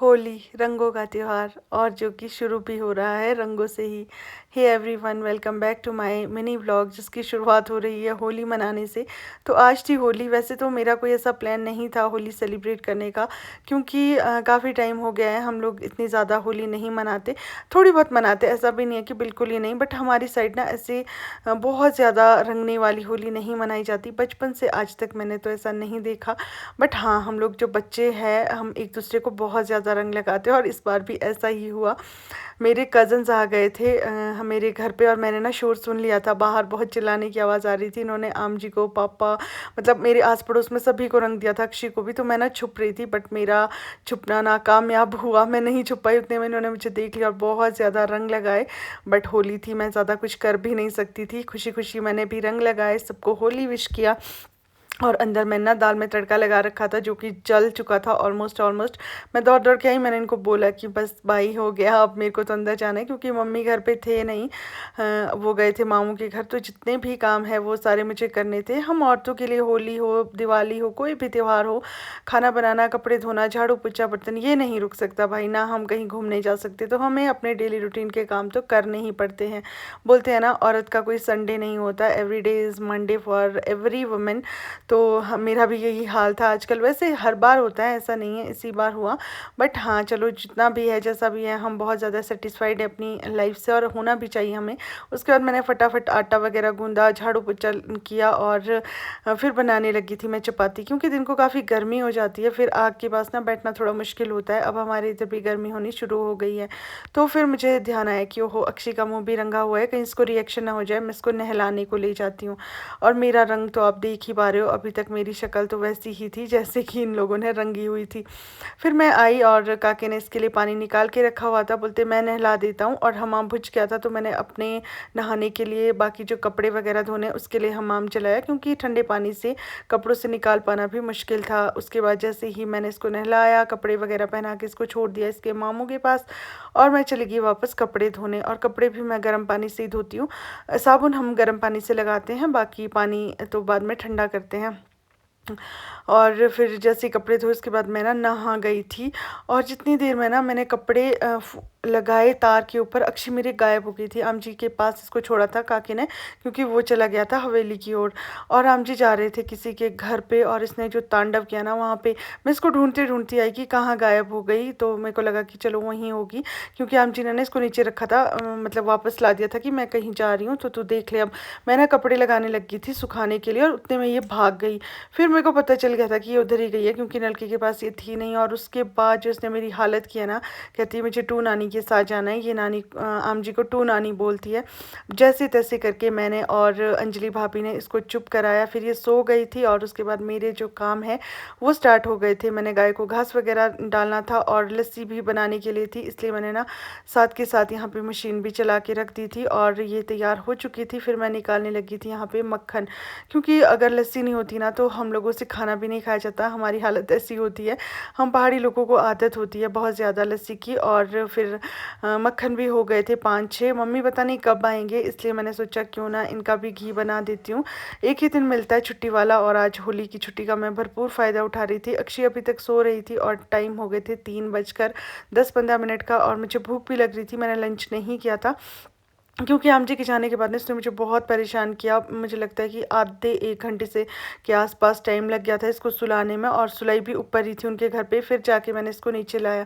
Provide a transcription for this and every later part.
होली रंगों का त्योहार और जो कि शुरू भी हो रहा है रंगों से ही। Hey everyone, welcome back to my mini vlog जिसकी शुरुआत हो रही है होली मनाने से। तो आज थी होली। वैसे तो मेरा कोई ऐसा प्लान नहीं था होली सेलिब्रेट करने का, क्योंकि काफ़ी टाइम हो गया है हम लोग इतनी ज़्यादा होली नहीं मनाते। थोड़ी बहुत मनाते, ऐसा भी नहीं है कि बिल्कुल ही नहीं, बट हमारी साइड ना ऐसे बहुत ज़्यादा रंगने वाली होली नहीं मनाई जाती। बचपन से आज तक मैंने तो ऐसा नहीं देखा। बट हाँ, हम लोग जो बच्चे हैं हम एक दूसरे को बहुत ज़्यादा रंग लगाते हैं, और इस बार भी ऐसा ही हुआ। मेरे कज़न्स आ गए थे मेरे घर पे, और मैंने ना शोर सुन लिया था, बाहर बहुत चिल्लाने की आवाज़ आ रही थी। इन्होंने आम जी को, पापा, मतलब मेरे आस पड़ोस में सभी को रंग दिया था, अक्षय को भी। तो मैं ना छुप रही थी, बट मेरा छुपना नाकामयाब हुआ। मैं नहीं छुप पाई, उतने में इन्होंने मुझे देख लिया और बहुत ज़्यादा रंग लगाए। बट होली थी, मैं ज़्यादा कुछ कर भी नहीं सकती थी। खुशी खुशी मैंने भी रंग लगाए, सबको होली विश किया। और अंदर मैंने ना दाल में तड़का लगा रखा था जो कि जल चुका था ऑलमोस्ट ऑलमोस्ट। मैं दौड़ दौड़ के आई, मैंने इनको बोला कि बस भाई हो गया, अब मेरे को तो अंदर जाना है, क्योंकि मम्मी घर पे थे नहीं। वो गए थे मामू के घर। तो जितने भी काम है वो सारे मुझे करने थे। हम औरतों के लिए होली हो, दिवाली हो, कोई भी त्यौहार हो, खाना बनाना, कपड़े धोना, झाड़ू पोछा, बर्तन, ये नहीं रुक सकता भाई। ना हम कहीं घूमने जा सकते, तो हमें अपने डेली रूटीन के काम तो करने ही पड़ते हैं। बोलते हैं ना, औरत का कोई संडे नहीं होता, every day is Monday for every women. तो मेरा भी यही हाल था आजकल। वैसे हर बार होता है, ऐसा नहीं है इसी बार हुआ। बट हाँ चलो, जितना भी है जैसा भी है, हम बहुत ज़्यादा सेटिस्फाइड है अपनी लाइफ से, और होना भी चाहिए हमें। उसके बाद मैंने फटाफट आटा वगैरह गूंदा, झाड़ू पोछा किया, और फिर बनाने लगी थी मैं चपाती, क्योंकि दिन को काफ़ी गर्मी हो जाती है, फिर आग के पास ना बैठना थोड़ा मुश्किल होता है। अब हमारे इधर भी गर्मी होनी शुरू हो गई है। तो फिर मुझे ध्यान आया कि ओहो, अक्षय का मुँह भी रंगा हुआ है, कहीं इसको रिएक्शन ना हो जाए। मैं इसको नहलाने को ले जाती हूँ। और मेरा रंग तो आप देख ही पा रहे हो, अभी तक मेरी शक्ल तो वैसी ही थी जैसे कि इन लोगों ने रंगी हुई थी। फिर मैं आई, और काके ने इसके लिए पानी निकाल के रखा हुआ था, बोलते मैं नहला देता हूँ। और हमाम बुझ गया था, तो मैंने अपने नहाने के लिए, बाकी जो कपड़े वगैरह धोने उसके लिए हमाम चलाया, क्योंकि ठंडे पानी से कपड़ों से निकाल पाना भी मुश्किल था। उसके बाद जैसे ही मैंने इसको नहलाया, कपड़े वगैरह पहना के इसको छोड़ दिया इसके मामू के पास, और मैं चली गई वापस कपड़े धोने। और कपड़े भी मैं गर्म पानी से ही धोती हूँ। साबुन हम गर्म पानी से लगाते हैं, बाकी पानी तो बाद में ठंडा करते हैं। और फिर जैसे कपड़े धोए उसके बाद मैं ना नहा गई थी। और जितनी देर में ना मैंने कपड़े लगाए तार के ऊपर, अक्षय मेरे गायब हो गई थी। आम जी के पास इसको छोड़ा था काकी ने, क्योंकि वो चला गया था हवेली की ओर, और आम जी जा रहे थे किसी के घर पे। और इसने जो तांडव किया ना वहाँ पे, मैं इसको ढूंढते ढूंढती आई कि कहाँ गायब हो गई। तो मेरे को लगा कि चलो वहीं होगी, क्योंकि आम जी ने इसको नीचे रखा था, मतलब वापस ला दिया था कि मैं कहीं जा रही हूँ तो तू देख ले। अब मैं ना कपड़े लगाने लगी थी सुखाने के लिए, और उतने में ये भाग गई। फिर मेरे को पता चल गया था कि ये उधर ही गई है, क्योंकि नलके के पास ये थी नहीं। और उसके बाद जो इसने मेरी हालत किया ना, कहती है मुझे टू नानी के साथ जाना है। ये नानी, आम जी को टू नानी बोलती है। जैसे तैसे करके मैंने और अंजलि भाभी ने इसको चुप कराया। फिर ये सो गई थी, और उसके बाद मेरे जो काम है वो स्टार्ट हो गए थे। मैंने गाय को घास वगैरह डालना था, और लस्सी भी बनाने के लिए थी, इसलिए मैंने ना साथ के साथ यहाँ पे मशीन भी चला के रख दी थी, और ये तैयार हो चुकी थी। फिर मैं निकालने लगी थी यहाँ पे मक्खन, क्योंकि अगर लस्सी नहीं होती ना तो हम लोगों से खाना भी नहीं खाया जाता। हमारी हालत ऐसी होती है, हम पहाड़ी लोगों को आदत होती है बहुत ज़्यादा लस्सी की। और फिर मक्खन भी हो गए थे 5-6। मम्मी पता नहीं कब आएंगे, इसलिए मैंने सोचा क्यों ना इनका भी घी बना देती हूँ। एक ही दिन मिलता है छुट्टी वाला, और आज होली की छुट्टी का मैं भरपूर फ़ायदा उठा रही थी। अक्षय अभी तक सो रही थी, और टाइम हो गए थे 3:10-15 का, और मुझे भूख भी लग रही थी। मैंने लंच नहीं किया था, क्योंकि आम जी के जाने के बाद ना इसने मुझे बहुत परेशान किया। मुझे लगता है कि आधे 1 घंटे से के आसपास टाइम लग गया था इसको सुलाने में, और सुलाई भी ऊपर ही थी उनके घर पे। फिर जाके मैंने इसको नीचे लाया,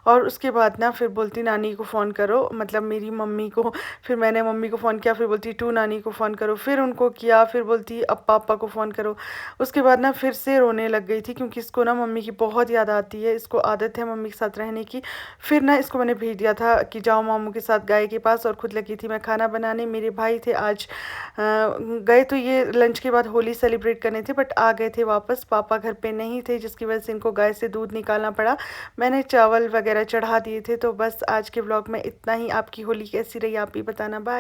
और उसके बाद ना फिर बोलती नानी को फ़ोन करो, मतलब मेरी मम्मी को। फिर मैंने मम्मी को फ़ोन किया, फिर बोलती टू नानी को फ़ोन करो, फिर उनको किया, फिर बोलती अब पापा को फ़ोन करो। उसके बाद ना फिर से रोने लग गई थी, क्योंकि इसको ना मम्मी की बहुत याद आती है, इसको आदत है मम्मी के साथ रहने की। फिर ना इसको मैंने भेज दिया था कि जाओ मामू के साथ गाय के पास, और खुद लगी थी मैं खाना बनाने। मेरे भाई थे आज, गए तो ये लंच के बाद होली सेलिब्रेट करने थे, बट आ गए थे वापस। पापा घर पे नहीं थे, जिसकी वजह से इनको गाय से दूध निकालना पड़ा। मैंने चावल वगैरह चढ़ा दिए थे। तो बस आज के व्लॉग में इतना ही। आपकी होली कैसी रही आप भी बताना। बाय।